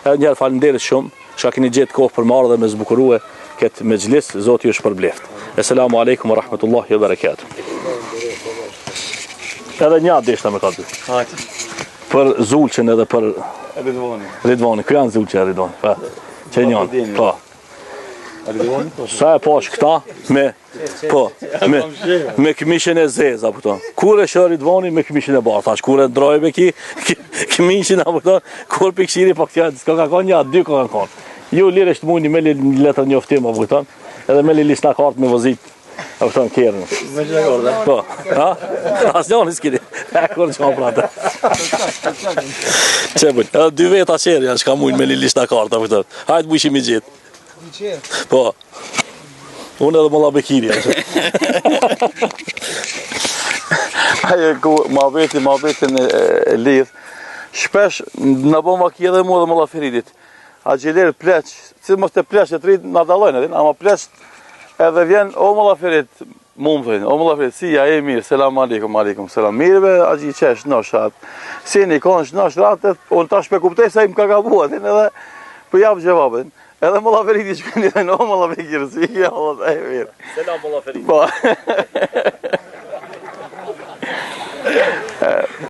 Edhe njerë falenderit shumë, shka keni gjetë kohë për marrë dhe me zbukurue këtë mexhlis, Zoti ju shpërbleft. Esselamu alaikum wa rahmatullahi wa barakatuh. Edhe një deshta me ka dy. Për Zulqen edhe për Ridvani. Kë janë Zulqe e Ridvani? Pa. Që janë? Pa. Sa e pash këta me këmishën e zez, apo këto. Kur e shë Ridvani me këmishën e bardhë, tash kur e ndrojbe këmishën, apo këto, kur pikëshiri pa këtja, s'ka ka konë një, dy ka konë. Ju lirë është muni me letër njoftim, apo këto, edhe me li lisna kartë me vëzit, apo këto në kjerën. Me që në kartë? Po, ha? As njën s'kini, e kur që ma prate. Që bëjnë, edhe dy veta qërë janë, shka muni me li lisna kartë, apo këto. Hajtë bujshim i gjithë. Po, unë edhe Molla Bekiri. Ajo ku muhabetin e lidh, shpesh në bo maki edhe mu dhe Molla Feridit. A gjelerë pleq, si mos të pleq e të rritë në dalojnë edhin, ama pleq edhe vjen, o Molla Ferit, mu më thëjnë, o Molla Ferit, si ja e mirë, selam aleikum, selam, mirëve, a gji qesh në shatë, si një konë në shratë, unë ta shpekuptej se i më ka gabuatin edhe për javë gjevabin. Edhe Molla Feriti shkëni dhe në Molla Bekirë, si ja, e mirë. Selam Molla Feriti. Po.